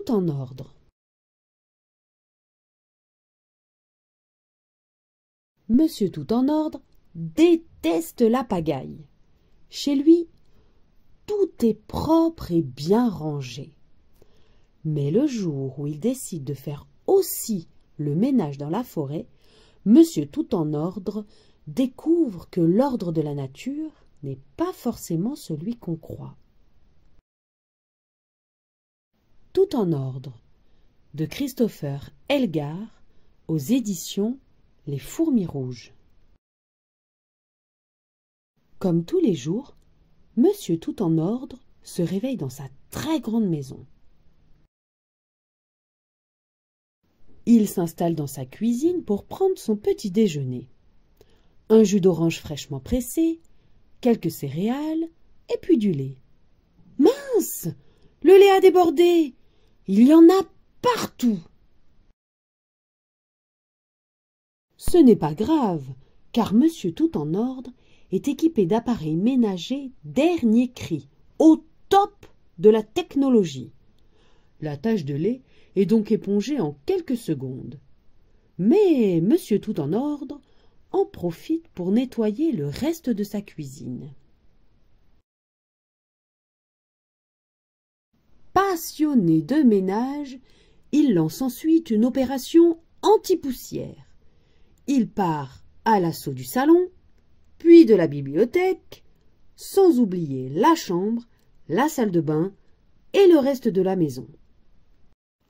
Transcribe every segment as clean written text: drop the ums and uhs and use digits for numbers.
tout en ordre. Monsieur Tout en ordre déteste la pagaille. Chez lui, tout est propre et bien rangé. Mais le jour où il décide de faire aussi le ménage dans la forêt, Monsieur Tout en ordre découvre que l'ordre de la nature n'est pas forcément celui qu'on croit. Tout en ordre de Christopher Elgar aux éditions Les Fourmis Rouges. Comme tous les jours, Monsieur Tout en ordre se réveille dans sa très grande maison. Il s'installe dans sa cuisine pour prendre son petit déjeuner. Un jus d'orange fraîchement pressé, quelques céréales et puis du lait. Mince! Le lait a débordé! Il y en a partout! Ce n'est pas grave, car Monsieur Tout en ordre est équipé d'appareils ménagers dernier cri, au top de la technologie. La tache de lait est donc épongée en quelques secondes. Mais Monsieur Tout en ordre en profite pour nettoyer le reste de sa cuisine. Passionné de ménage, il lance ensuite une opération anti-poussière. Il part à l'assaut du salon, puis de la bibliothèque, sans oublier la chambre, la salle de bain et le reste de la maison.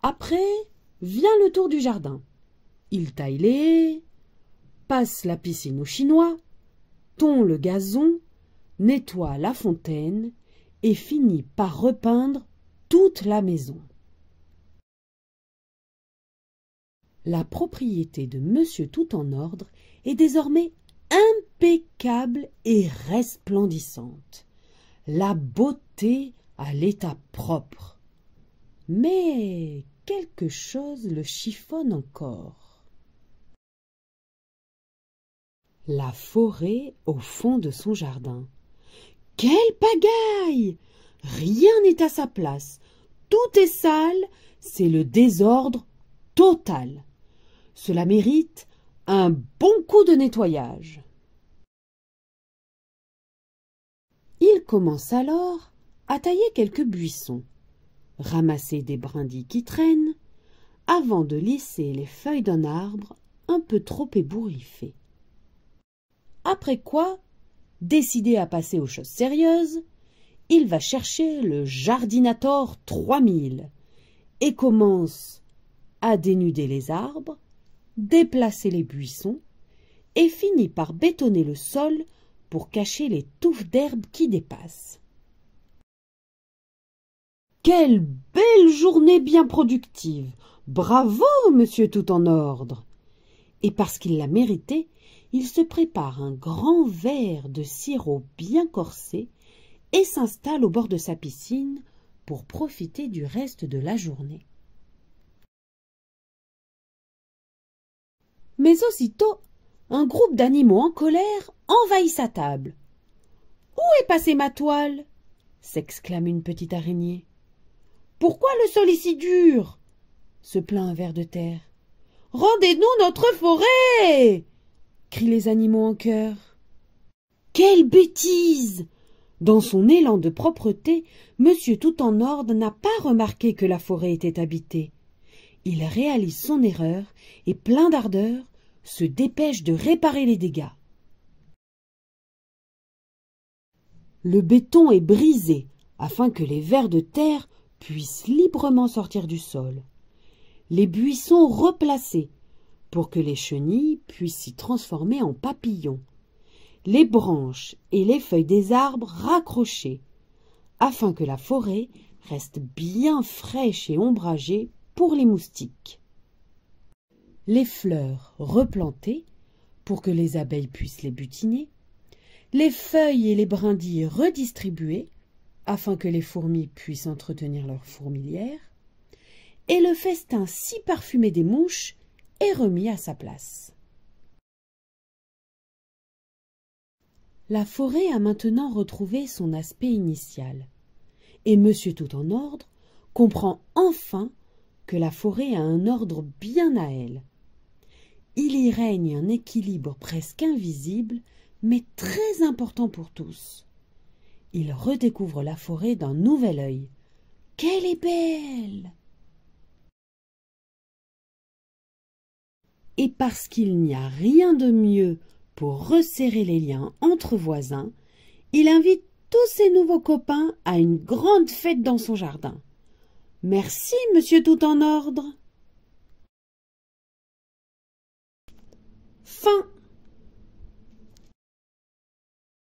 Après, vient le tour du jardin. Il taille les haies, passe la piscine aux Chinois, tond le gazon, nettoie la fontaine et finit par repeindre toute la maison. La propriété de Monsieur Tout en ordre est désormais impeccable et resplendissante. La beauté à l'état propre. Mais quelque chose le chiffonne encore. La forêt au fond de son jardin. Quelle pagaille! Rien n'est à sa place. Tout est sale, c'est le désordre total. Cela mérite un bon coup de nettoyage. Il commence alors à tailler quelques buissons, ramasser des brindilles qui traînent, avant de lisser les feuilles d'un arbre un peu trop ébouriffé. Après quoi, décidé à passer aux choses sérieuses, il va chercher le Jardinator 3000 et commence à dénuder les arbres, déplacer les buissons et finit par bétonner le sol pour cacher les touffes d'herbe qui dépassent. Quelle belle journée bien productive! Bravo, Monsieur Tout en ordre! Et parce qu'il l'a mérité, il se prépare un grand verre de sirop bien corsé et s'installe au bord de sa piscine pour profiter du reste de la journée. Mais aussitôt, un groupe d'animaux en colère envahit sa table. « Où est passée ma toile ?» s'exclame une petite araignée. « Pourquoi le sol est si dur ?» se plaint un ver de terre. « Rendez-nous notre forêt !» crient les animaux en chœur. « Quelle bêtise !» Dans son élan de propreté, Monsieur Tout en ordre n'a pas remarqué que la forêt était habitée. Il réalise son erreur et, plein d'ardeur, se dépêche de réparer les dégâts. Le béton est brisé afin que les vers de terre puissent librement sortir du sol. Les buissons replacés pour que les chenilles puissent s'y transformer en papillons. Les branches et les feuilles des arbres raccrochées afin que la forêt reste bien fraîche et ombragée pour les moustiques. Les fleurs replantées pour que les abeilles puissent les butiner, les feuilles et les brindilles redistribuées afin que les fourmis puissent entretenir leur fourmilière, et le festin si parfumé des mouches est remis à sa place. La forêt a maintenant retrouvé son aspect initial, et Monsieur Tout en ordre comprend enfin que la forêt a un ordre bien à elle. Il y règne un équilibre presque invisible, mais très important pour tous. Il redécouvre la forêt d'un nouvel œil. Qu'elle est belle! Et parce qu'il n'y a rien de mieux pour resserrer les liens entre voisins, il invite tous ses nouveaux copains à une grande fête dans son jardin. Merci, monsieur tout en ordre. Fin.